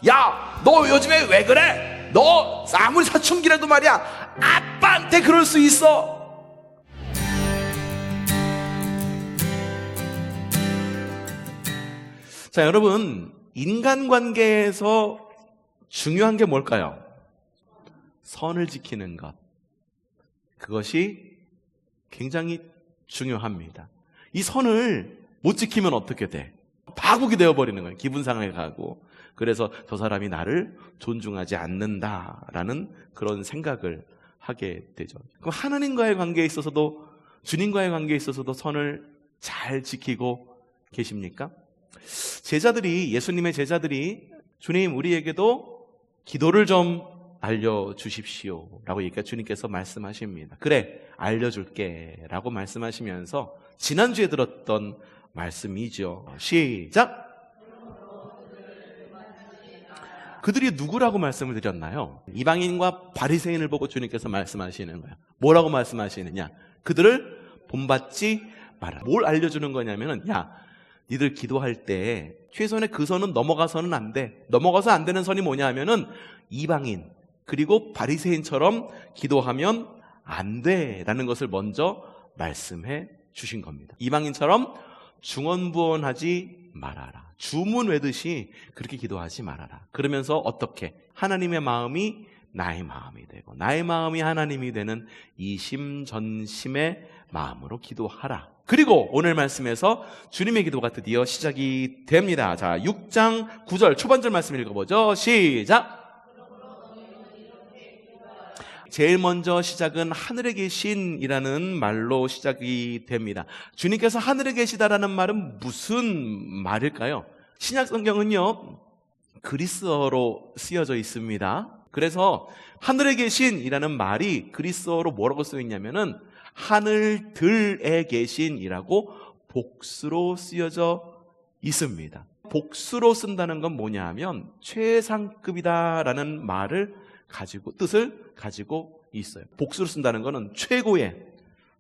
야, 너 요즘에 왜 그래? 너 아무리 사춘기라도 말이야, 아빠한테 그럴 수 있어. 자, 여러분, 인간관계에서 중요한 게 뭘까요? 선을 지키는 것. 그것이 굉장히 중요합니다. 이 선을 못 지키면 어떻게 돼? 파국이 되어버리는 거예요. 기분 상하게 가고. 그래서 저 사람이 나를 존중하지 않는다라는 그런 생각을 하게 되죠. 그럼 하나님과의 관계에 있어서도, 주님과의 관계에 있어서도 선을 잘 지키고 계십니까? 예수님의 제자들이 주님, 우리에게도 기도를 좀 알려주십시오 라고 얘기하니까 주님께서 말씀하십니다. 그래, 알려줄게 라고 말씀하시면서 지난주에 들었던 말씀이죠. 시작! 그들이 누구라고 말씀을 드렸나요? 이방인과 바리새인을 보고 주님께서 말씀하시는 거예요. 뭐라고 말씀하시느냐? 그들을 본받지 마라. 뭘 알려주는 거냐면은, 야, 니들 기도할 때 최소한의 그 선은 넘어가서는 안 돼. 넘어가서 안 되는 선이 뭐냐 하면은 이방인 그리고 바리새인처럼 기도하면 안 돼라는 것을 먼저 말씀해 주신 겁니다. 이방인처럼 중언부언하지 말아라. 주문 외듯이 그렇게 기도하지 말아라. 그러면서 어떻게? 하나님의 마음이 나의 마음이 되고 나의 마음이 하나님이 되는 이심전심의 마음으로 기도하라. 그리고 오늘 말씀에서 주님의 기도가 드디어 시작이 됩니다. 자, 6장 9절 초반절 말씀 읽어보죠. 시작! 제일 먼저 시작은 하늘에 계신이라는 말로 시작이 됩니다. 주님께서 하늘에 계시다라는 말은 무슨 말일까요? 신약 성경은요, 그리스어로 쓰여져 있습니다. 그래서 하늘에 계신이라는 말이 그리스어로 뭐라고 쓰여 있냐면은 하늘들에 계신이라고 복수로 쓰여져 있습니다. 복수로 쓴다는 건 뭐냐 하면 최상급이다라는 말을 뜻을 가지고 있어요. 복수로 쓴다는 것은 최고의,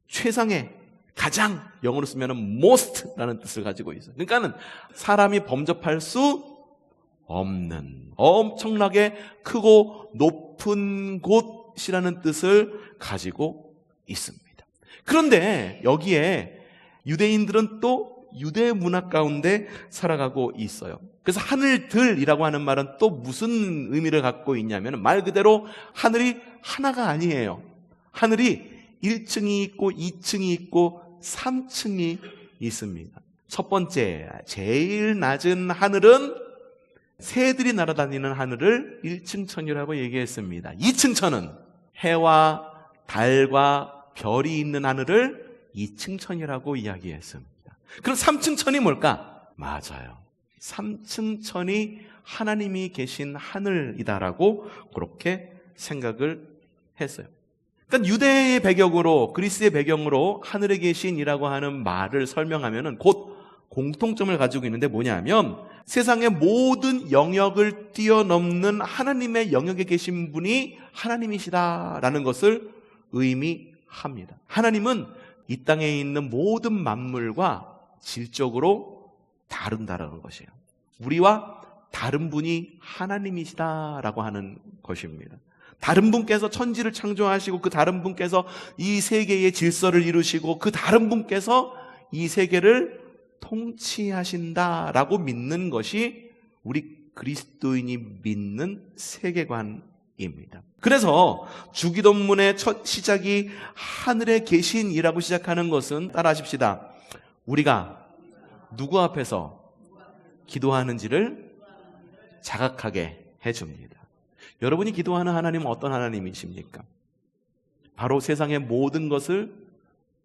최상의, 가장, 영어로 쓰면 most라는 뜻을 가지고 있어요. 그러니까는 사람이 범접할 수 없는 엄청나게 크고 높은 곳이라는 뜻을 가지고 있습니다. 그런데 여기에 유대인들은 또 유대 문화 가운데 살아가고 있어요. 그래서 하늘들이라고 하는 말은 또 무슨 의미를 갖고 있냐면 말 그대로 하늘이 하나가 아니에요. 하늘이 1층이 있고 2층이 있고 3층이 있습니다. 첫 번째, 제일 낮은 하늘은 새들이 날아다니는 하늘을 1층 천이라고 얘기했습니다. 2층 천은 해와 달과 별이 있는 하늘을 2층 천이라고 이야기했습니다. 그럼 3층 천이 뭘까? 맞아요. 3층 천이 하나님이 계신 하늘이다라고 그렇게 생각을 했어요. 그러니까 유대의 배경으로, 그리스의 배경으로 하늘에 계신이라고 하는 말을 설명하면은 곧 공통점을 가지고 있는데 뭐냐면 세상의 모든 영역을 뛰어넘는 하나님의 영역에 계신 분이 하나님이시다라는 것을 의미합니다. 하나님은 이 땅에 있는 모든 만물과 질적으로 다른다라는 것이에요. 우리와 다른 분이 하나님이시다라고 하는 것입니다. 다른 분께서 천지를 창조하시고 그 다른 분께서 이 세계의 질서를 이루시고 그 다른 분께서 이 세계를 통치하신다라고 믿는 것이 우리 그리스도인이 믿는 세계관입니다. 그래서 주기도문의 첫 시작이 하늘에 계신이라고 시작하는 것은 따라하십시다. 우리가 누구 앞에서 기도하는지를 자각하게 해줍니다. 여러분이 기도하는 하나님은 어떤 하나님이십니까? 바로 세상의 모든 것을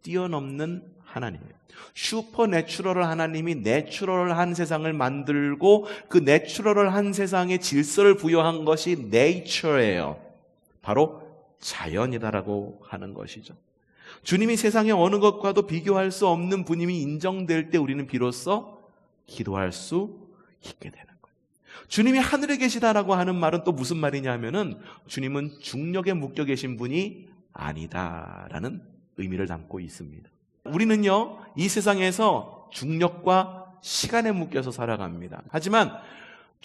뛰어넘는 하나님이에요. 슈퍼내추럴한 하나님이 내추럴한 세상을 만들고 그 내추럴한 세상에 질서를 부여한 것이 네이처예요. 바로 자연이다라고 하는 것이죠. 주님이 세상의 어느 것과도 비교할 수 없는 분임이 인정될 때 우리는 비로소 기도할 수 있게 되는 거예요. 주님이 하늘에 계시다라고 하는 말은 또 무슨 말이냐 하면은 주님은 중력에 묶여 계신 분이 아니다라는 의미를 담고 있습니다. 우리는요, 이 세상에서 중력과 시간에 묶여서 살아갑니다. 하지만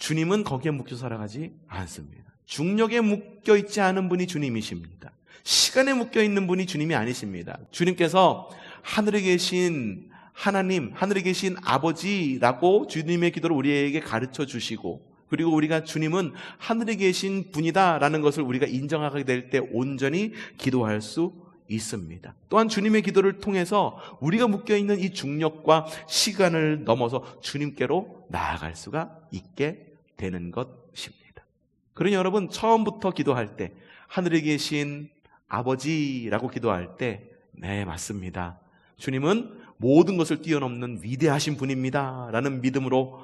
주님은 거기에 묶여 살아가지 않습니다. 중력에 묶여 있지 않은 분이 주님이십니다. 시간에 묶여 있는 분이 주님이 아니십니다. 주님께서 하늘에 계신 하나님, 하늘에 계신 아버지라고 주님의 기도를 우리에게 가르쳐 주시고, 그리고 우리가 주님은 하늘에 계신 분이다라는 것을 우리가 인정하게 될 때 온전히 기도할 수 있습니다. 또한 주님의 기도를 통해서 우리가 묶여있는 이 중력과 시간을 넘어서 주님께로 나아갈 수가 있게 되는 것입니다. 그러니 여러분, 처음부터 기도할 때 하늘에 계신 아버지라고 기도할 때, 네, 맞습니다. 주님은 모든 것을 뛰어넘는 위대하신 분입니다 라는 믿음으로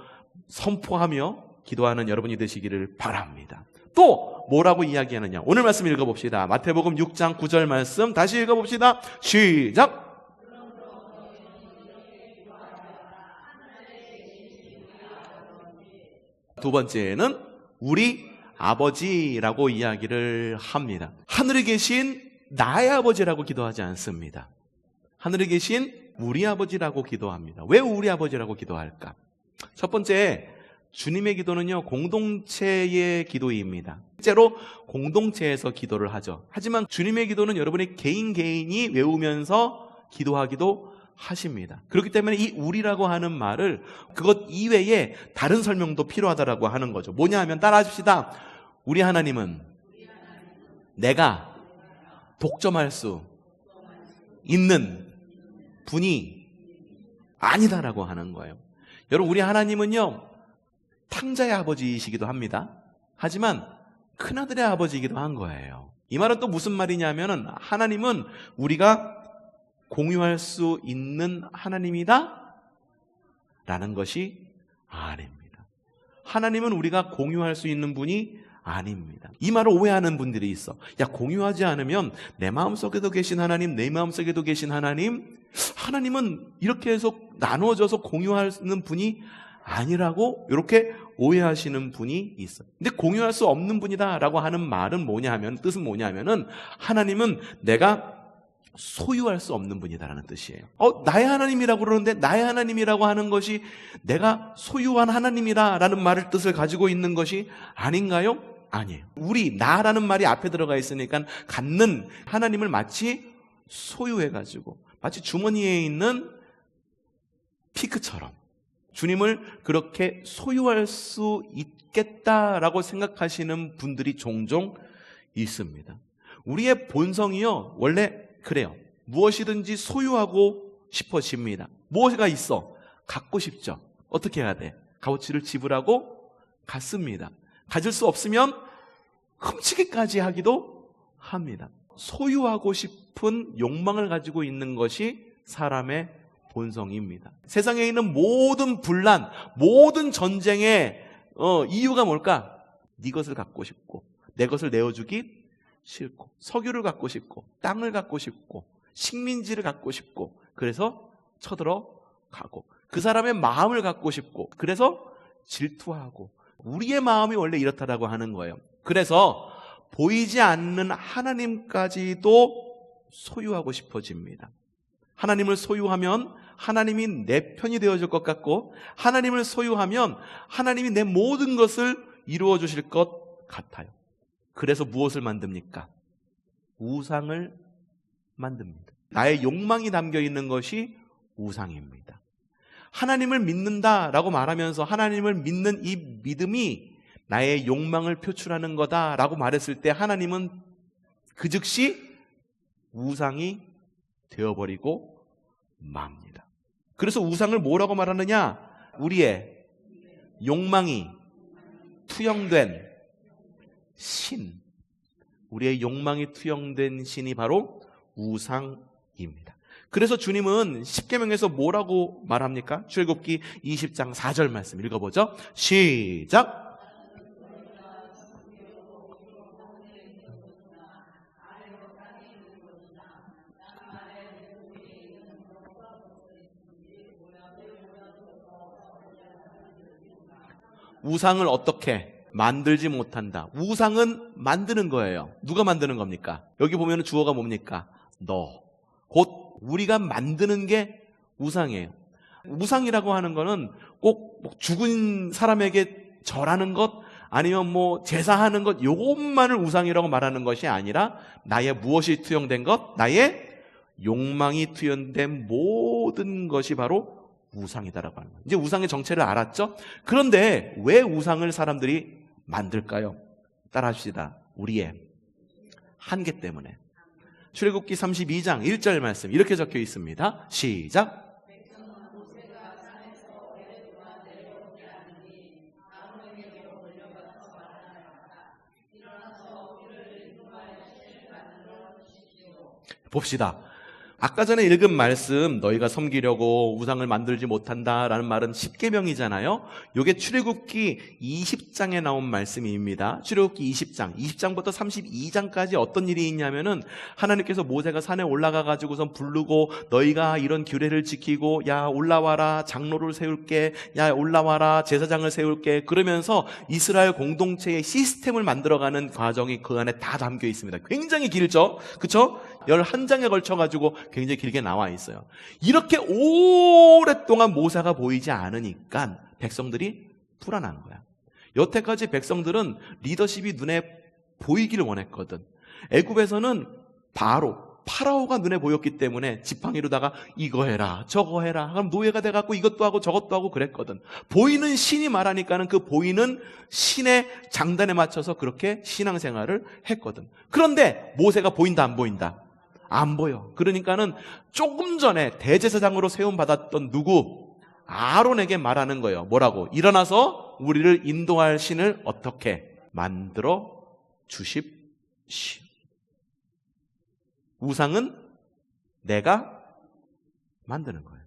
선포하며 기도하는 여러분이 되시기를 바랍니다. 또 뭐라고 이야기하느냐, 오늘 말씀 읽어봅시다. 마태복음 6장 9절 말씀 다시 읽어봅시다. 시작. 두 번째는 우리 아버지라고 이야기를 합니다. 하늘에 계신 나의 아버지라고 기도하지 않습니다. 하늘에 계신 우리 아버지라고 기도합니다. 왜 우리 아버지라고 기도할까? 첫 번째, 주님의 기도는요, 공동체의 기도입니다. 실제로 공동체에서 기도를 하죠. 하지만 주님의 기도는 여러분이 개인이 외우면서 기도하기도 하십니다. 그렇기 때문에 이 우리라고 하는 말을 그것 이외에 다른 설명도 필요하다라고 하는 거죠. 뭐냐 하면 따라 하십시다. 우리 하나님은 내가 독점할 수 있는 분이 아니다라고 하는 거예요. 여러분, 우리 하나님은요, 탕자의 아버지이시기도 합니다. 하지만 큰아들의 아버지이기도 한 거예요. 이 말은 또 무슨 말이냐면은, 하나님은 우리가 공유할 수 있는 하나님이다 라는 것이 아닙니다. 하나님은 우리가 공유할 수 있는 분이 아닙니다. 이 말을 오해하는 분들이 있어. 야, 공유하지 않으면 내 마음속에도 계신 하나님, 내 마음속에도 계신 하나님, 하나님은 이렇게 해서 나누어져서 공유하는 분이 아니라고 이렇게 오해하시는 분이 있어요. 근데 공유할 수 없는 분이다라고 하는 말은 뭐냐 하면, 뜻은 뭐냐 하면은, 하나님은 내가 소유할 수 없는 분이다라는 뜻이에요. 나의 하나님이라고 그러는데 나의 하나님이라고 하는 것이 내가 소유한 하나님이라는 말을 뜻을 가지고 있는 것이 아닌가요? 아니에요. 우리, 나라는 말이 앞에 들어가 있으니까 갖는 하나님을 마치 소유해가지고, 마치 주머니에 있는 피크처럼 주님을 그렇게 소유할 수 있겠다라고 생각하시는 분들이 종종 있습니다. 우리의 본성이요, 원래 그래요. 무엇이든지 소유하고 싶어집니다. 무엇가 있어? 갖고 싶죠. 어떻게 해야 돼? 값어치를 지불하고 갖습니다. 가질 수 없으면 훔치기까지 하기도 합니다. 소유하고 싶은 욕망을 가지고 있는 것이 사람의 본성입니다. 세상에 있는 모든 분란, 모든 전쟁의 이유가 뭘까? 네 것을 갖고 싶고, 내 것을 내어주기 싫고, 석유를 갖고 싶고, 땅을 갖고 싶고, 식민지를 갖고 싶고, 그래서 쳐들어가고, 그 사람의 마음을 갖고 싶고, 그래서 질투하고, 우리의 마음이 원래 이렇다라고 하는 거예요. 그래서 보이지 않는 하나님까지도 소유하고 싶어집니다. 하나님을 소유하면 하나님이 내 편이 되어줄 것 같고, 하나님을 소유하면 하나님이 내 모든 것을 이루어 주실 것 같아요. 그래서 무엇을 만듭니까? 우상을 만듭니다. 나의 욕망이 담겨 있는 것이 우상입니다. 하나님을 믿는다라고 말하면서 하나님을 믿는 이 믿음이 나의 욕망을 표출하는 거다라고 말했을 때, 하나님은 그 즉시 우상이 되어버리고 맙니다. 그래서 우상을 뭐라고 말하느냐? 우리의 욕망이 투영된 신, 우리의 욕망이 투영된 신이 바로 우상입니다. 그래서 주님은 십계명에서 뭐라고 말합니까? 출애굽기 20장 4절 말씀 읽어보죠. 시작. 우상을 어떻게 만들지 못한다. 우상은 만드는 거예요. 누가 만드는 겁니까? 여기 보면 주어가 뭡니까? 너. 곧 우리가 만드는 게 우상이에요. 우상이라고 하는 거는 꼭 죽은 사람에게 절하는 것 아니면 뭐 제사하는 것 요것만을 우상이라고 말하는 것이 아니라 나의 무엇이 투영된 것? 나의 욕망이 투영된 모든 것이 바로 우상이다라고 하는 거예요. 이제 우상의 정체를 알았죠? 그런데 왜 우상을 사람들이 만들까요? 따라합시다. 우리의 한계 때문에. 출애굽기 32장 1절 말씀 이렇게 적혀 있습니다. 시작. 봅시다. 아까 전에 읽은 말씀 너희가 섬기려고 우상을 만들지 못한다라는 말은 10계명이잖아요. 이게 출애굽기 20장에 나온 말씀입니다. 출애굽기 20장부터 32장까지 어떤 일이 있냐면은 하나님께서 모세가 산에 올라가 가지고선 부르고 너희가 이런 규례를 지키고 야 올라와라 장로를 세울게 야 올라와라 제사장을 세울게 그러면서 이스라엘 공동체의 시스템을 만들어가는 과정이 그 안에 다 담겨 있습니다. 굉장히 길죠? 그렇죠? 11장에 걸쳐가지고 굉장히 길게 나와 있어요. 이렇게 오랫동안 모세가 보이지 않으니까 백성들이 불안한 거야. 여태까지 백성들은 리더십이 눈에 보이기를 원했거든. 애굽에서는 파라오가 눈에 보였기 때문에 지팡이로다가 이거 해라 저거 해라 그럼 노예가 돼갖고 이것도 하고 저것도 하고 그랬거든. 보이는 신이 말하니까는 그 보이는 신의 장단에 맞춰서 그렇게 신앙생활을 했거든. 그런데 모세가 보인다 안 보인다? 안 보여. 그러니까는 조금 전에 대제사장으로 세움받았던 누구? 아론에게 말하는 거예요. 뭐라고? 일어나서 우리를 인도할 신을 어떻게 만들어 주십시오. 우상은 내가 만드는 거예요.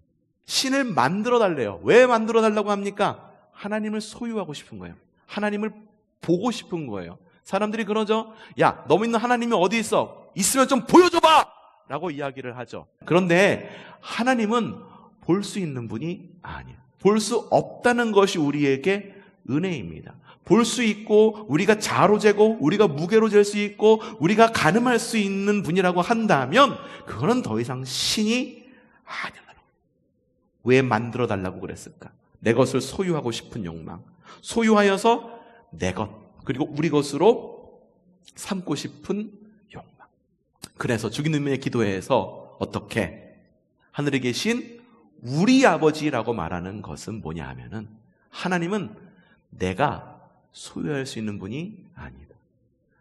신을 만들어 달래요. 왜 만들어 달라고 합니까? 하나님을 소유하고 싶은 거예요. 하나님을 보고 싶은 거예요. 사람들이 그러죠. 야, 너 믿는 하나님이 어디 있어? 있으면 좀 보여줘봐! 라고 이야기를 하죠. 그런데 하나님은 볼 수 있는 분이 아니에요. 볼 수 없다는 것이 우리에게 은혜입니다. 볼 수 있고 우리가 자로 재고 우리가 무게로 잴 수 있고 우리가 가늠할 수 있는 분이라고 한다면 그거는 더 이상 신이 아니라는 거예요. 왜 만들어 달라고 그랬을까? 내 것을 소유하고 싶은 욕망. 소유하여서 내 것 그리고 우리 것으로 삼고 싶은 욕망. 그래서 주기도문의 기도회에서 어떻게 하늘에 계신 우리 아버지라고 말하는 것은 뭐냐 하면은 하나님은 내가 소유할 수 있는 분이 아니다.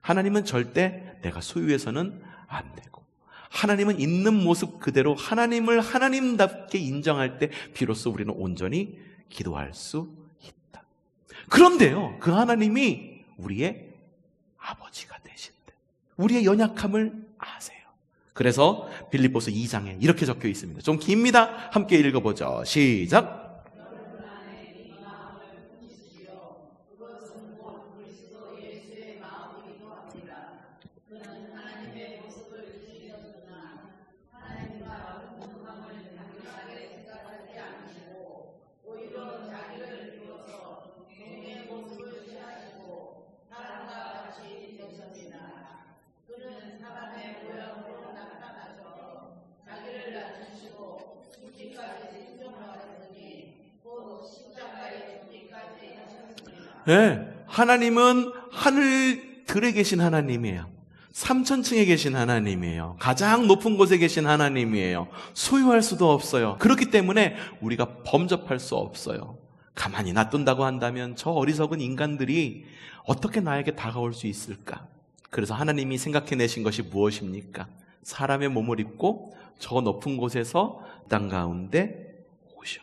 하나님은 절대 내가 소유해서는 안 되고 하나님은 있는 모습 그대로 하나님을 하나님답게 인정할 때 비로소 우리는 온전히 기도할 수 있다. 그런데요, 그 하나님이 우리의 아버지가 되신대. 우리의 연약함을 아세요. 그래서 빌립보서 2장에 이렇게 적혀 있습니다. 좀 깁니다. 함께 읽어보죠. 시작. 네, 하나님은 하늘들에 계신 하나님이에요. 3000층에 계신 하나님이에요. 가장 높은 곳에 계신 하나님이에요. 소유할 수도 없어요. 그렇기 때문에 우리가 범접할 수 없어요. 가만히 놔둔다고 한다면 저 어리석은 인간들이 어떻게 나에게 다가올 수 있을까? 그래서 하나님이 생각해내신 것이 무엇입니까? 사람의 몸을 입고 저 높은 곳에서 땅 가운데 오셔.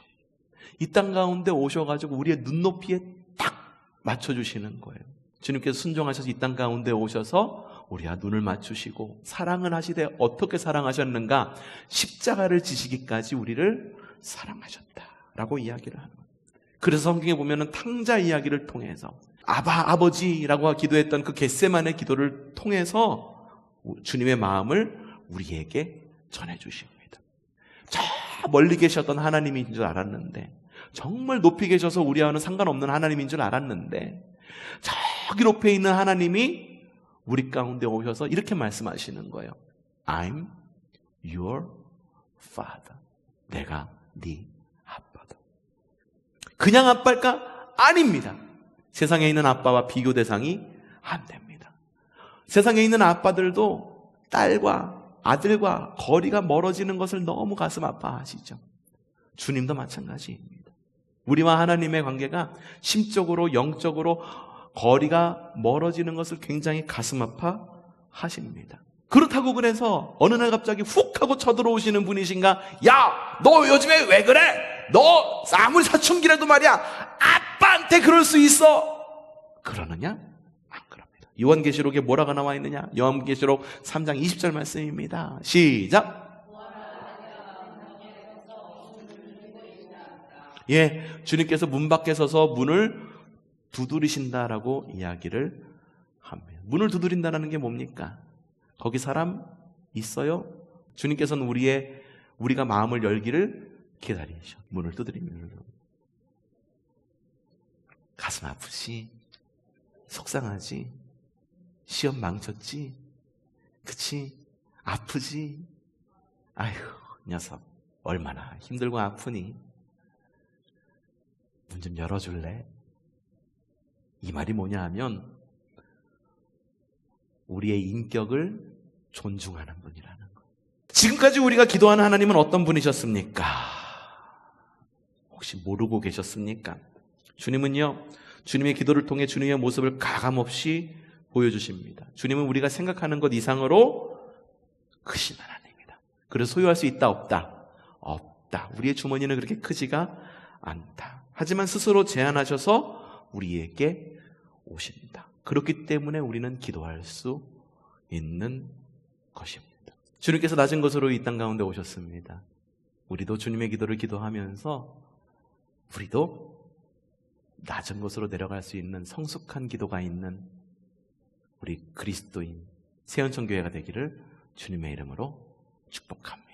이 땅 가운데 오셔가지고 우리의 눈높이에 딱 맞춰주시는 거예요. 주님께서 순종하셔서 이 땅 가운데 오셔서 우리와 눈을 맞추시고 사랑을 하시되 어떻게 사랑하셨는가? 십자가를 지시기까지 우리를 사랑하셨다라고 이야기를 하는 거예요. 그래서 성경에 보면은 탕자 이야기를 통해서 아버지라고 기도했던 그 겟세마네 기도를 통해서 주님의 마음을 우리에게 전해주십니다. 저 멀리 계셨던 하나님인 줄 알았는데 정말 높이 계셔서 우리와는 상관없는 하나님인 줄 알았는데 저기 높에 있는 하나님이 우리 가운데 오셔서 이렇게 말씀하시는 거예요. I'm your father. 내가 네 아빠다. 그냥 아빠일까? 아닙니다. 세상에 있는 아빠와 비교 대상이 안 됩니다. 세상에 있는 아빠들도 딸과 아들과 거리가 멀어지는 것을 너무 가슴 아파하시죠. 주님도 마찬가지입니다. 우리와 하나님의 관계가 심적으로 영적으로 거리가 멀어지는 것을 굉장히 가슴 아파하십니다. 그렇다고 그래서 어느 날 갑자기 훅 하고 쳐들어오시는 분이신가? 야, 너 요즘에 왜 그래? 너 아무리 사춘기라도 말이야, 아빠한테 그럴 수 있어. 그러느냐? 안 그럽니다. 요한계시록에 뭐라고 나와 있느냐? 요한계시록 3장 20절 말씀입니다. 시작. 예, 주님께서 문 밖에 서서 문을 두드리신다라고 이야기를 합니다. 문을 두드린다는 게 뭡니까? 거기 사람 있어요? 주님께서는 우리가 마음을 열기를 기다리셔. 문을 두드리면 가슴 아프지? 속상하지? 시험 망쳤지? 그치? 아프지? 아이고, 녀석 얼마나 힘들고 아프니? 문 좀 열어줄래? 이 말이 뭐냐 하면 우리의 인격을 존중하는 분이라는 것. 지금까지 우리가 기도하는 하나님은 어떤 분이셨습니까? 혹시 모르고 계셨습니까? 주님은요, 주님의 기도를 통해 주님의 모습을 가감없이 보여주십니다. 주님은 우리가 생각하는 것 이상으로 크신 하나님이다. 그래서 소유할 수 있다 없다? 없다. 우리의 주머니는 그렇게 크지가 않다. 하지만 스스로 제안하셔서 우리에게 오십니다. 그렇기 때문에 우리는 기도할 수 있는 것입니다. 주님께서 낮은 것으로 이 땅 가운데 오셨습니다. 우리도 주님의 기도를 기도하면서 우리도 낮은 곳으로 내려갈 수 있는 성숙한 기도가 있는 우리 그리스도인 세연천교회가 되기를 주님의 이름으로 축복합니다.